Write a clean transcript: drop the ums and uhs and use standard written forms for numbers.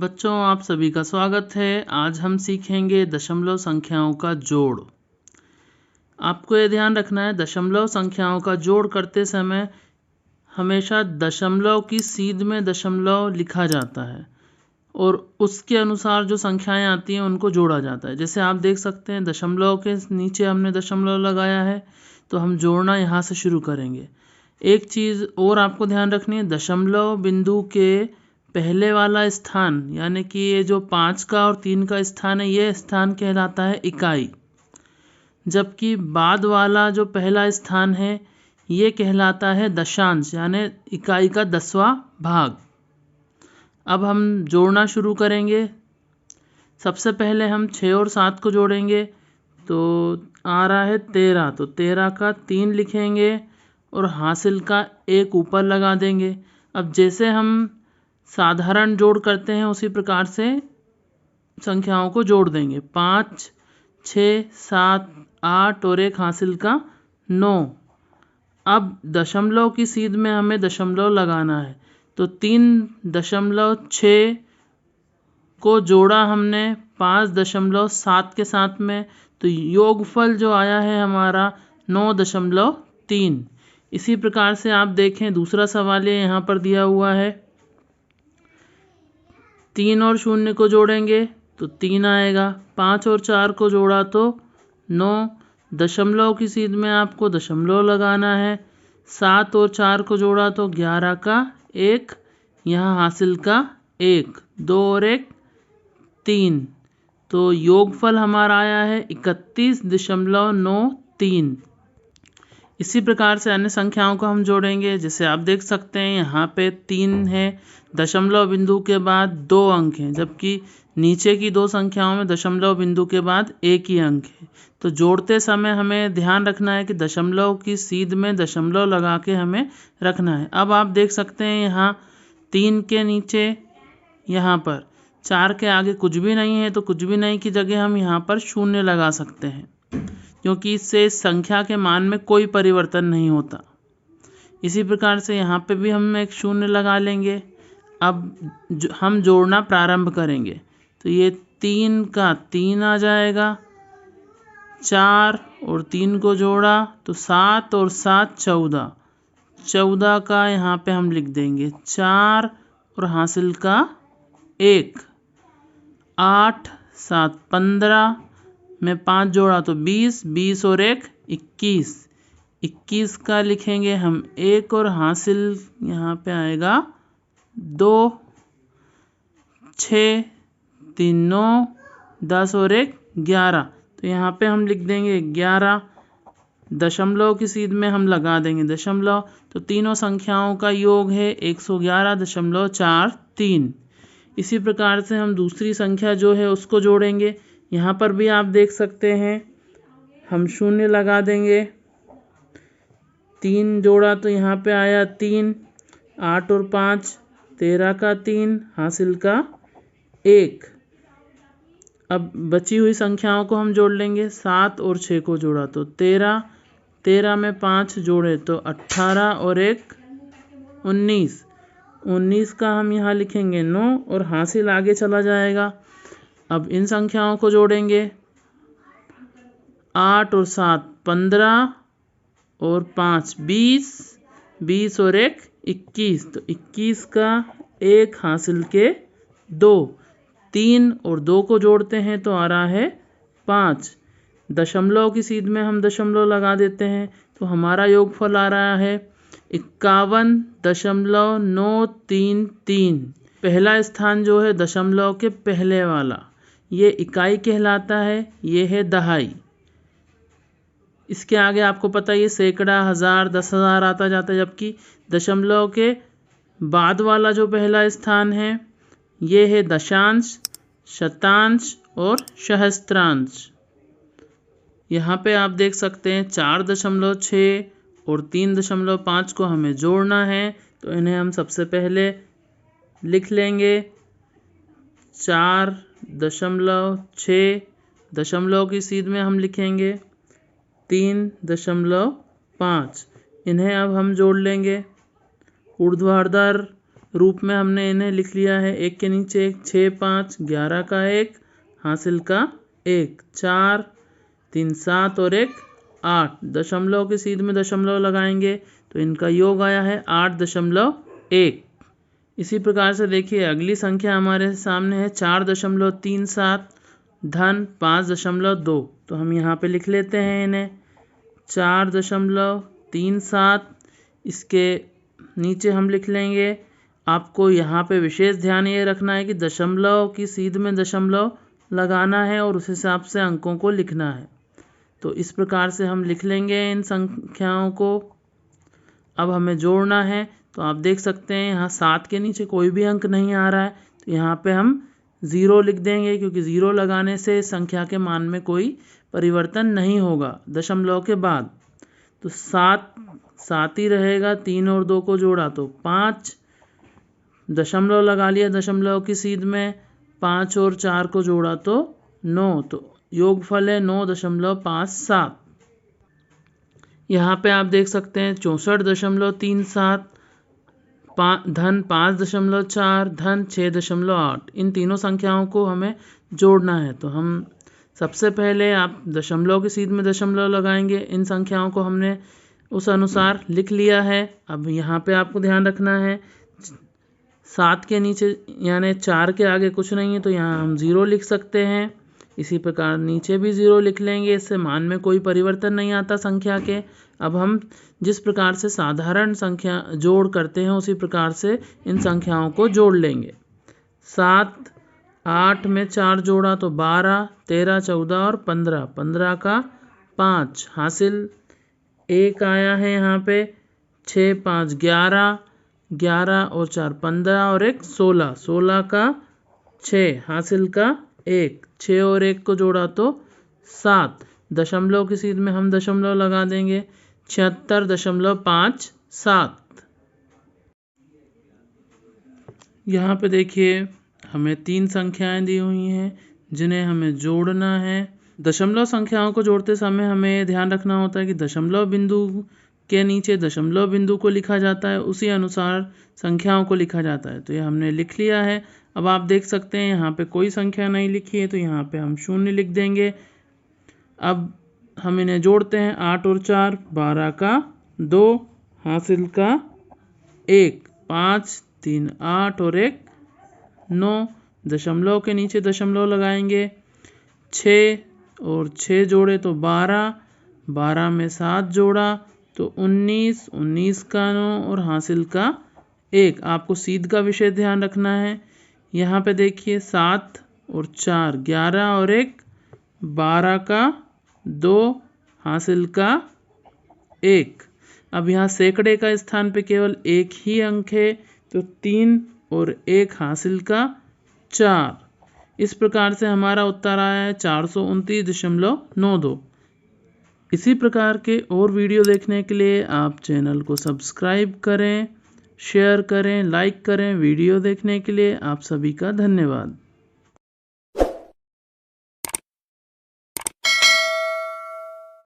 बच्चों, आप सभी का स्वागत है। आज हम सीखेंगे दशमलव संख्याओं का जोड़। आपको ये ध्यान रखना है, दशमलव संख्याओं का जोड़ करते समय हमेशा दशमलव की सीध में दशमलव लिखा जाता है और उसके अनुसार जो संख्याएं आती हैं उनको जोड़ा जाता है। जैसे आप देख सकते हैं, दशमलव के नीचे हमने दशमलव लगाया है, तो हम जोड़ना यहाँ से शुरू करेंगे। एक चीज़ और आपको ध्यान रखनी है, दशमलव बिंदु के पहले वाला स्थान यानी कि ये जो 5 का और 3 का स्थान है, ये स्थान कहलाता है इकाई, जबकि बाद वाला जो पहला स्थान है ये कहलाता है दशांश यानी इकाई का 10वां भाग। अब हम जोड़ना शुरू करेंगे। सबसे पहले हम 6 और 7 को जोड़ेंगे, तो आ रहा है 13, तो 13 का 3 लिखेंगे और हासिल का 1 ऊपर लगा देंगे। अब जैसे हम साधारण जोड़ करते हैं उसी प्रकार से संख्याओं को जोड़ देंगे। 5, 6, 7, 8 और 1 हासिल का 9। अब दशमलव की सीध में हमें दशमलव लगाना है, तो 3.6 को जोड़ा हमने 5.7 के साथ में, तो योगफल जो आया है हमारा 9.3। इसी प्रकार से आप देखें, दूसरा सवाल ये यहाँ पर दिया हुआ है, 3 और 0 को जोड़ेंगे तो 3 आएगा। 5 और 4 को जोड़ा तो 9। दशमलव की सीध में आपको दशमलव लगाना है। 7 और 4 को जोड़ा तो 11 का 1, यहाँ हासिल का 1, 2 और 1 3, तो योगफल हमारा आया है 31.93। इसी प्रकार से अन्य संख्याओं को हम जोड़ेंगे। जैसे आप देख सकते हैं, यहाँ पे 3 है, दशमलव बिंदु के बाद 2 अंक हैं, जबकि नीचे की 2 संख्याओं में दशमलव बिंदु के बाद 1 ही अंक है। तो जोड़ते समय हमें ध्यान रखना है कि दशमलव की सीध में दशमलव लगा के हमें रखना है। अब आप देख सकते हैं, यहाँ 3 के नीचे यहाँ पर 4 के आगे कुछ भी नहीं है, तो कुछ भी नहीं की जगह हम यहाँ पर 0 लगा सकते हैं, क्योंकि इससे संख्या के मान में कोई परिवर्तन नहीं होता। इसी प्रकार से यहाँ पे भी हम एक 0 लगा लेंगे। अब हम जोड़ना प्रारंभ करेंगे, तो ये 3 का 3 आ जाएगा। 4 और 3 को जोड़ा तो 7 और 7 14, 14 का यहाँ पे हम लिख देंगे 4 और हासिल का 1। 8, 7 15 में 5 जोड़ा तो 20, 20 और 1 21, 21 का लिखेंगे हम 1 और हासिल यहाँ पे आएगा 2। 6, 3 9, 10 और 1 11, तो यहाँ पे हम लिख देंगे 11। दशमलव की सीध में हम लगा देंगे दशमलव, तो तीनों संख्याओं का योग है 111.43। इसी प्रकार से हम दूसरी संख्या जो है उसको जोड़ेंगे। यहाँ पर भी आप देख सकते हैं, हम 0 लगा देंगे। 3 जोड़ा तो यहाँ पे आया 3, 8 और 5 13 का 3 हासिल का 1। अब बची हुई संख्याओं को हम जोड़ लेंगे। 7 और 6 को जोड़ा तो 13, 13 में 5 जोड़े तो 18 और 1 19, 19 का हम यहाँ लिखेंगे 9 और हासिल आगे चला जाएगा। अब इन संख्याओं को जोड़ेंगे। 8 और 7 15 और 5 20, 20 और 1 21, तो 21 का 1 हासिल के 2। 3 और 2 को जोड़ते हैं तो आ रहा है 5। दशमलव की सीध में हम दशमलव लगा देते हैं, तो हमारा योगफल आ रहा है 51.933। पहला स्थान जो है दशमलव के पहले वाला, ये इकाई कहलाता है, ये है दहाई। इसके आगे आपको पता है ये सैकड़ा, हज़ार, 10,000 आता जाता है, जबकि दशमलव के बाद वाला जो पहला स्थान है ये है दशांश, शतांश और सहस्त्रांश। यहाँ पे आप देख सकते हैं 4.6 और 3.5 को हमें जोड़ना है, तो इन्हें हम सबसे पहले लिख लेंगे। 4.6 दशमलव की सीध में हम लिखेंगे 3.5, इन्हें अब हम जोड़ लेंगे। ऊर्ध्वाधर रूप में हमने इन्हें लिख लिया है, एक के नीचे एक, 6 5 11 का 1 हासिल का 1, 4 3 7 और 1 8। दशमलव के सीध में दशमलव लगाएंगे तो इनका योग आया है 8.1। इसी प्रकार से देखिए अगली संख्या हमारे सामने है 4.37 धन 5.2। तो हम यहाँ पे लिख लेते हैं इन्हें 4.37। इसके नीचे हम लिख लेंगे, आपको यहाँ पे विशेष ध्यान ये रखना है कि दशमलव की सीध में दशमलव लगाना है और उस हिसाब से अंकों को लिखना है। तो इस प्रकार से हम लिख लेंगे इन संख्याओं को। अब हमें जोड़ना है, तो आप देख सकते हैं यहाँ 7 के नीचे कोई भी अंक नहीं आ रहा है, तो यहाँ पे हम 0 लिख देंगे, क्योंकि 0 लगाने से संख्या के मान में कोई परिवर्तन नहीं होगा दशमलव के बाद। तो 7 ही रहेगा, 3 और 2 को जोड़ा तो 5, दशमलव लगा लिया दशमलव की सीध में, 5 और 4 को जोड़ा तो 9, तो योगफल है 9.57। यहाँ पे आप देख सकते हैं 64.37 धन 5.4 धन 6.8। इन तीनों संख्याओं को हमें जोड़ना है। तो हम सबसे पहले आप दशमलव की सीध में दशमलव लगाएंगे। इन संख्याओं को हमने उस अनुसार लिख लिया है। अब यहाँ पे आपको ध्यान रखना है 7 के नीचे यानी 4 के आगे कुछ नहीं है, तो यहाँ हम 0 लिख सकते हैं। इसी प्रकार नीचे भी 0 लिख लेंगे, इससे मान में कोई परिवर्तन नहीं आता संख्या के। अब हम जिस प्रकार से साधारण संख्या जोड़ करते हैं उसी प्रकार से इन संख्याओं को जोड़ लेंगे। 7 8 में 4 जोड़ा तो 12, 13 14 और 15, 15 का 5 हासिल 1 आया है यहाँ पे, 6 5 11, 11 और 4 15 और 1 16, 16 का 6 हासिल का 1, 6 और 1 को जोड़ा तो 7। दशमलव की सीध में हम दशमलव लगा देंगे, 76.57। यहाँ पे देखिए हमें 3 संख्याएं दी हुई हैं जिन्हें हमें जोड़ना है। दशमलव संख्याओं को जोड़ते समय हमें ध्यान रखना होता है कि दशमलव बिंदु के नीचे दशमलव बिंदु को लिखा जाता है, उसी अनुसार संख्याओं को लिखा जाता है। तो ये हमने लिख लिया है। अब आप देख सकते हैं यहाँ पे कोई संख्या नहीं लिखी है, तो यहाँ पे हम 0 लिख देंगे। अब हम इन्हें जोड़ते हैं, 8 और 4 12 का 2 हासिल का 1, 5 3 8 और 1 9। दशमलव के नीचे दशमलव लगाएंगे, 6 और 6 जोड़े तो 12, 12 में 7 जोड़ा तो 19, 19 का 9 और हासिल का 1। आपको सीध का विशेष ध्यान रखना है। यहाँ पे देखिए 7 और 4 11 और 1 12 का 2 हासिल का 1। अब यहाँ सैकड़े का स्थान पे केवल एक ही अंक है, तो 3 और 1 हासिल का 4। इस प्रकार से हमारा उत्तर आया है 429.92। इसी प्रकार के और वीडियो देखने के लिए आप चैनल को सब्सक्राइब करें, शेयर करें, लाइक करें। वीडियो देखने के लिए आप सभी का धन्यवाद।